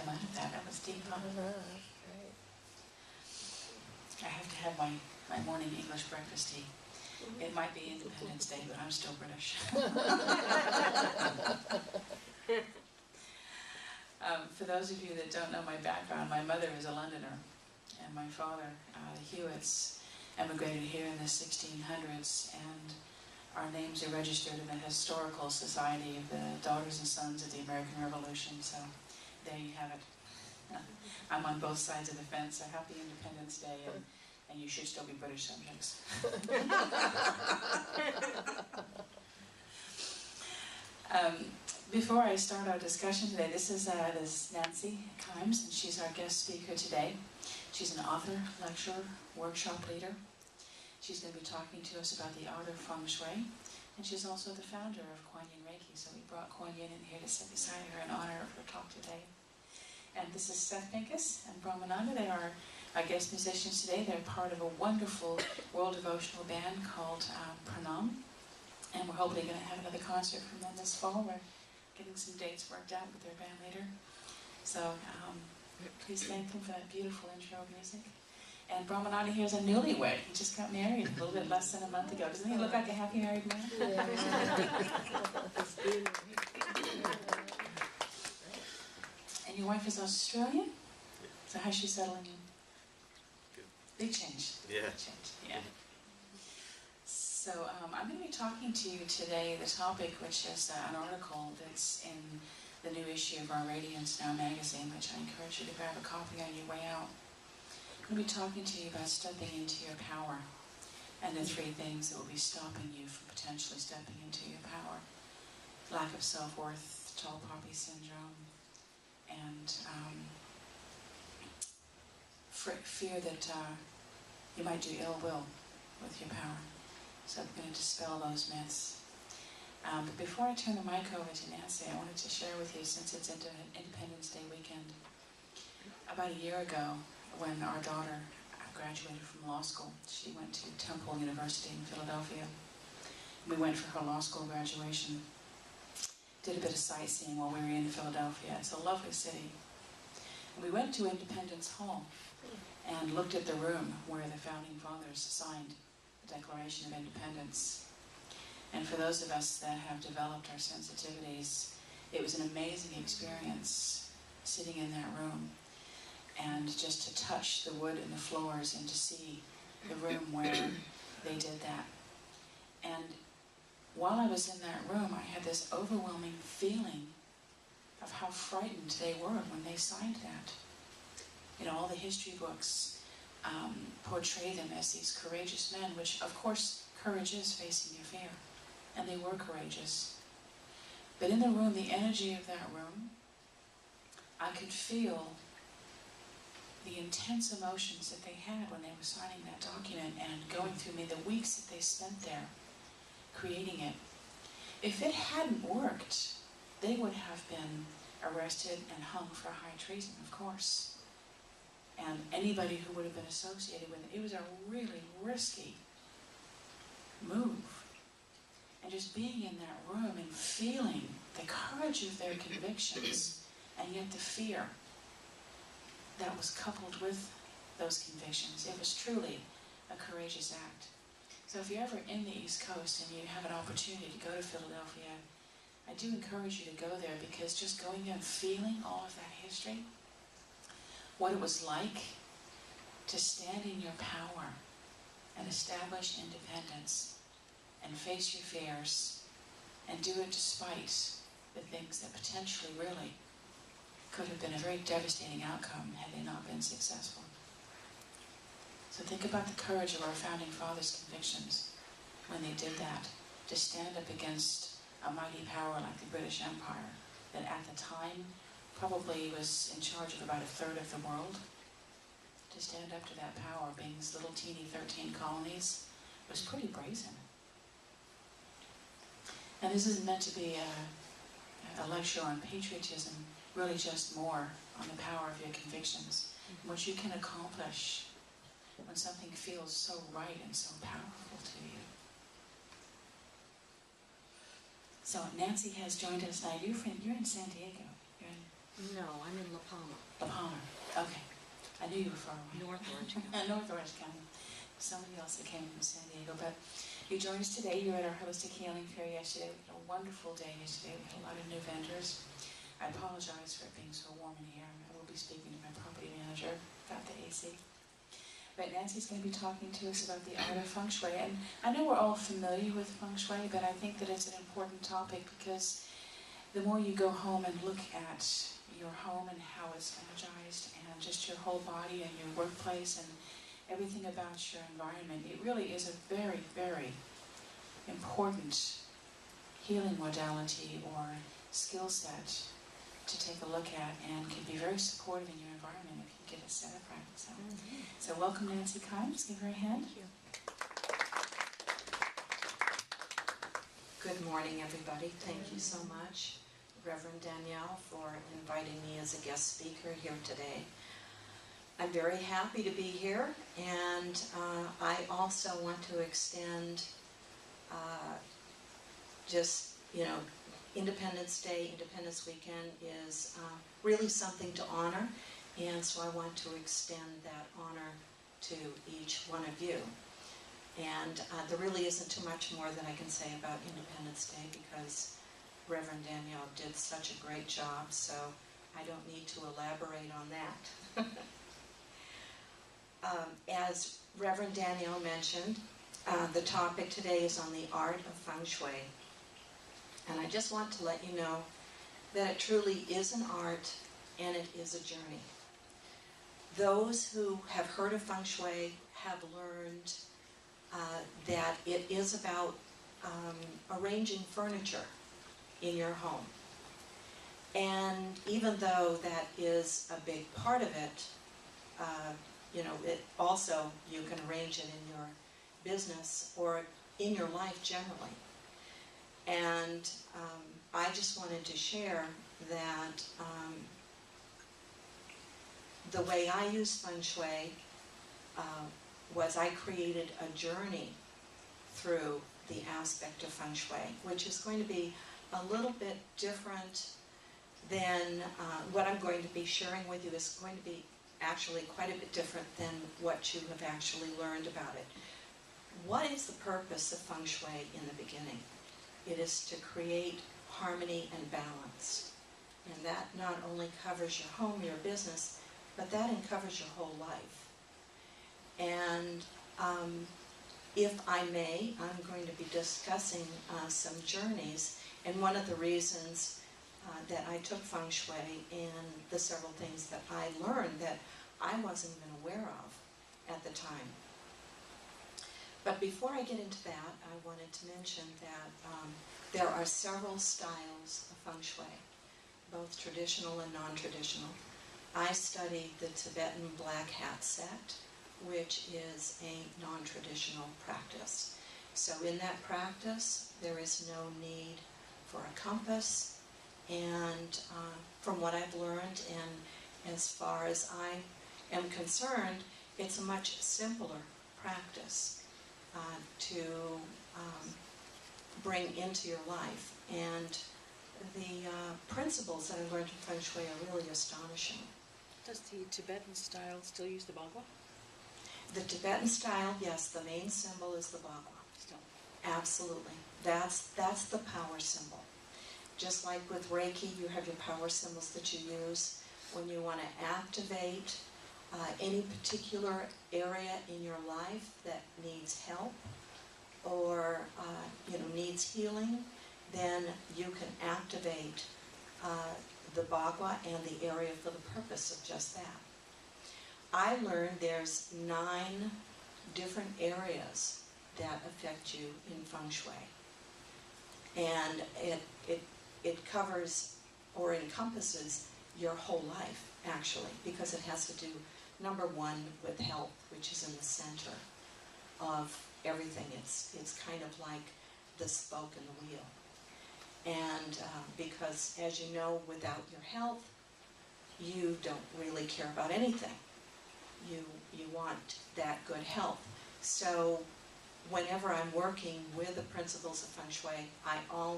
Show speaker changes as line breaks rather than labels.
come out of that. That was deep, huh?
Right.
I have to have my morning English breakfast tea. It might be Independence Day, but I'm still British. For those of you that don't know my background, my mother is a Londoner, and my father, the Hewitts, emigrated here in the 1600s, and our names are registered in the Historical Society of the Daughters and Sons of the American Revolution, so there you have it. I'm on both sides of the fence, so happy Independence Day, and you should still be British subjects. Before I start our discussion today, this is Nancy Kimes, and she's our guest speaker today. She's an author, lecturer, workshop leader. She's going to be talking to us about the art of Feng Shui, and she's also the founder of Kuan Yin Reiki, so we brought Kuan Yin in here to sit beside her in honor of her talk today. And this is Seth Pincus and Brahmananda. They are our guest musicians today. They're part of a wonderful world devotional band called Pranam, and we're hopefully going to have another concert from them this fall. We're getting some dates worked out with their band leader. So please thank them for that beautiful intro music. And Brahmananda here is a newlywed. He just got married a little bit less than a month ago. Doesn't he look like a happy married man? And your wife is Australian? So how's she settling in?
Good.
Big change.
Yeah.
Big change. Yeah. So I'm going to be talking to you today, the topic, which is an article that's in the new issue of our Radiance Now magazine, which I encourage you to grab a copy on your way out. I'm going to be talking to you about stepping into your power and the three things that will be stopping you from potentially stepping into your power. Lack of self-worth, tall poppy syndrome, and fear that you might do ill will with your power. So I'm going to dispel those myths. But before I turn the mic over to Nancy, I wanted to share with you, since it's Independence Day weekend, about a year ago, when our daughter graduated from law school, she went to Temple University in Philadelphia. We went for her law school graduation. Did a bit of sightseeing while we were in Philadelphia. It's a lovely city. And we went to Independence Hall and looked at the room where the Founding Fathers signed the Declaration of Independence. And for those of us that have developed our sensitivities, it was an amazing experience sitting in that room and just to touch the wood and the floors and to see the room where they did that. And while I was in that room, I had this overwhelming feeling of how frightened they were when they signed that. You know, all the history books portray them as these courageous men, which, of course, courage is facing your fear. And they were courageous. But in the room, the energy of that room, I could feel the intense emotions that they had when they were signing that document and going through me, the weeks that they spent there creating it. If it hadn't worked, they would have been arrested and hung for high treason, of course. And anybody who would have been associated with it, it was a really risky move. And just being in that room and feeling the courage of their convictions and yet the fear that was coupled with those convictions, it was truly a courageous act. So if you're ever in the East Coast and you have an opportunity to go to Philadelphia, I do encourage you to go there, because just going there and feeling all of that history, what it was like to stand in your power and establish independence and face your fears and do it despite the things that potentially really could have been a very devastating outcome had they not been successful. So think about the courage of our Founding Fathers' convictions when they did that, to stand up against a mighty power like the British Empire, that at the time probably was in charge of about a third of the world. To stand up to that power, being these little teeny 13 colonies, was pretty brazen. And this isn't meant to be a lecture on patriotism, really just more on the power of your convictions, and what you can accomplish when something feels so right and so powerful to you. So Nancy has joined us now. You're in San Diego. You're in
No, I'm in La Palma.
La Palma. Okay. I knew you were far away.
North Orange County.
North Orange County. Somebody else that came from San Diego. But you joined us today. You were at our Holistic Healing Fair yesterday. We had a wonderful day yesterday. We had a lot of new vendors. I apologize for it being so warm in here. I will be speaking to my property manager about the AC. But Nancy's going to be talking to us about the art of Feng Shui. And I know we're all familiar with Feng Shui, but I think that it's an important topic because the more you go home and look at your home and how it's energized and just your whole body and your workplace and everything about your environment, it really is a very, very important healing modality or skill set to take a look at and can be very supportive in your environment if you get it set up right. So welcome Nancy Kine. Just give her a hand.
Thank you.
Good morning, everybody. Thank you so much, Reverend Danielle, for inviting me as a guest speaker here today. I'm very happy to be here, and I also want to extend Independence Day, Independence Weekend is really something to honor, and so I want to extend that honor to each one of you. And there really isn't too much more that I can say about Independence Day because Reverend Danielle did such a great job, so I don't need to elaborate on that. As Reverend Danielle mentioned, the topic today is on the art of Feng Shui. And I just want to let you know that it truly is an art and it is a journey. Those who have heard of Feng Shui have learned that it is about arranging furniture in your home. And even though that is a big part of it, it also, you can arrange it in your business or in your life generally. And I just wanted to share that the way I use Feng Shui was I created a journey through the aspect of Feng Shui, which is going to be a little bit different than what I'm going to be sharing with you is going to be actually quite a bit different than what you have actually learned about it. What is the purpose of Feng Shui in the beginning? It is to create harmony and balance. And that not only covers your home, your business, but that covers your whole life. And if I may, I'm going to be discussing some journeys. And one of the reasons that I took Feng Shui and the several things that I learned that I wasn't even aware of at the time. But before I get into that, I wanted to mention that there are several styles of Feng Shui, both traditional and non-traditional. I studied the Tibetan Black Hat sect, which is a non-traditional practice. So in that practice, there is no need for a compass, and from what I've learned and as far as I am concerned, it's a much simpler practice to bring into your life. And the principles that I learned from Feng Shui are really astonishing.
Does the Tibetan style still use the bagua?
The Tibetan style, yes, the main symbol is the bagua.
Still.
Absolutely. That's the power symbol. Just like with Reiki, you have your power symbols that you use when you want to activate any particular area in your life that needs help or needs healing, then you can activate the bagua and the area for the purpose of just that. I learned there's 9 different areas that affect you in Feng Shui. And it covers or encompasses your whole life, actually, because it has to do, number 1, with health, which is in the center of everything. It's kind of like the spoke in the wheel. And because, as you know, without your health, you don't really care about anything. You want that good health. So whenever I'm working with the principles of Feng Shui, I always